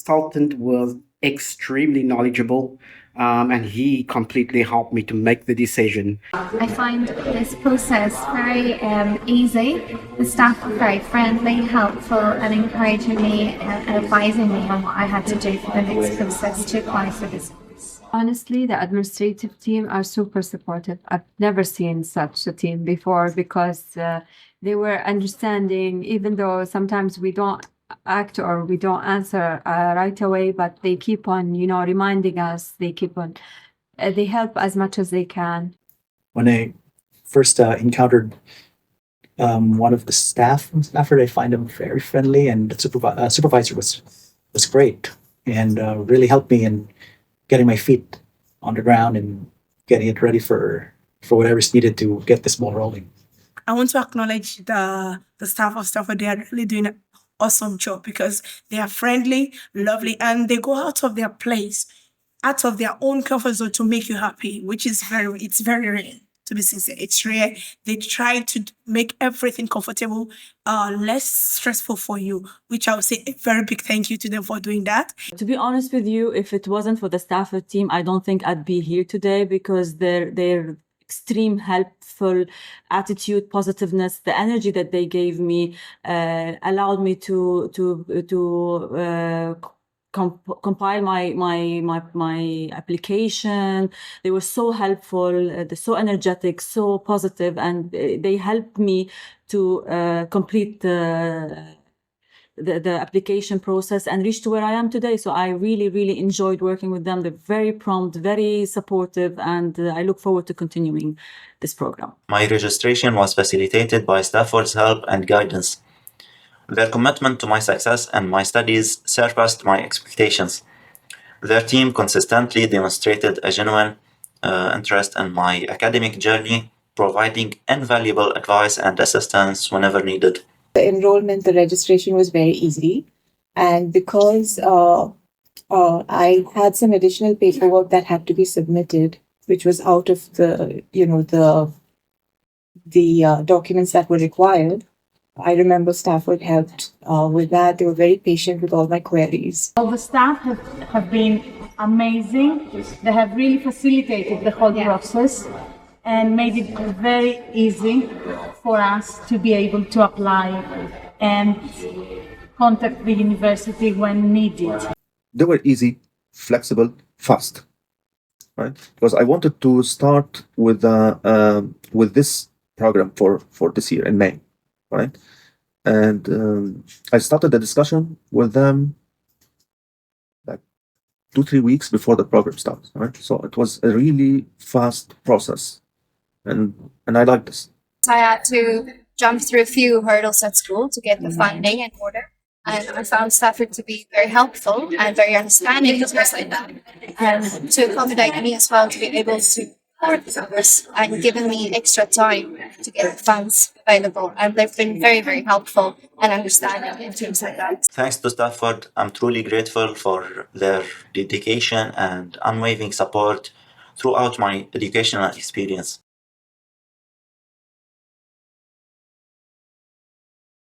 consultant was extremely knowledgeable, and he completely helped me to make the decision. I find this process very easy. The staff were very friendly, helpful, and encouraging me and advising me on what I had to do for the next process to apply for this course. Honestly, the administrative team are super supportive. I've never seen such a team before because they were understanding, even though sometimes we don't act or we don't answer right away, but they keep on, reminding us. They keep on, they help as much as they can. When I first encountered one of the staff from Stafford, I find them very friendly, and the supervisor was great and really helped me in getting my feet on the ground and getting it ready for whatever is needed to get this ball rolling. I want to acknowledge the staff of Stafford. They are really doing an awesome job because they are friendly, lovely, and they go out of their place, out of their own comfort zone to make you happy, which is it's very rare. To be sincere, it's rare. They try to make everything comfortable, less stressful for you, which I would say a very big thank you to them for doing that. To be honest with you, if it wasn't for the Stafford team, I don't think I'd be here today because their extreme helpful attitude, positiveness, the energy that they gave me allowed me to compile my application. They were so helpful, they're so energetic, so positive, and they helped me to complete the application process and reach to where I am today. So I really enjoyed working with them. They're very prompt, very supportive, and I look forward to continuing this program. My registration was facilitated by Stafford's help and guidance. Their commitment to my success and my studies surpassed my expectations. Their team consistently demonstrated a genuine interest in my academic journey, providing invaluable advice and assistance whenever needed. The enrollment, the registration was very easy. And because I had some additional paperwork that had to be submitted, which was out of the documents that were required, I remember Stafford helped with that. They were very patient with all my queries. All the staff have been amazing. They have really facilitated the whole process and made it very easy for us to be able to apply and contact the university when needed. They were easy, flexible, fast, right? Because I wanted to start with this program for this year in May, right? And I started the discussion with them like 2-3 weeks before the program starts, right? So it was a really fast process, and I like this. I had to jump through a few hurdles at school to get the funding in order. And I found Stafford to be very helpful and very understanding, especially that, and to accommodate me as well to be able to support the course and given me extra time to get the funds available. And they've been very helpful and understanding in terms like that. Thanks to Stafford, I'm truly grateful for their dedication and unwavering support throughout my educational experience.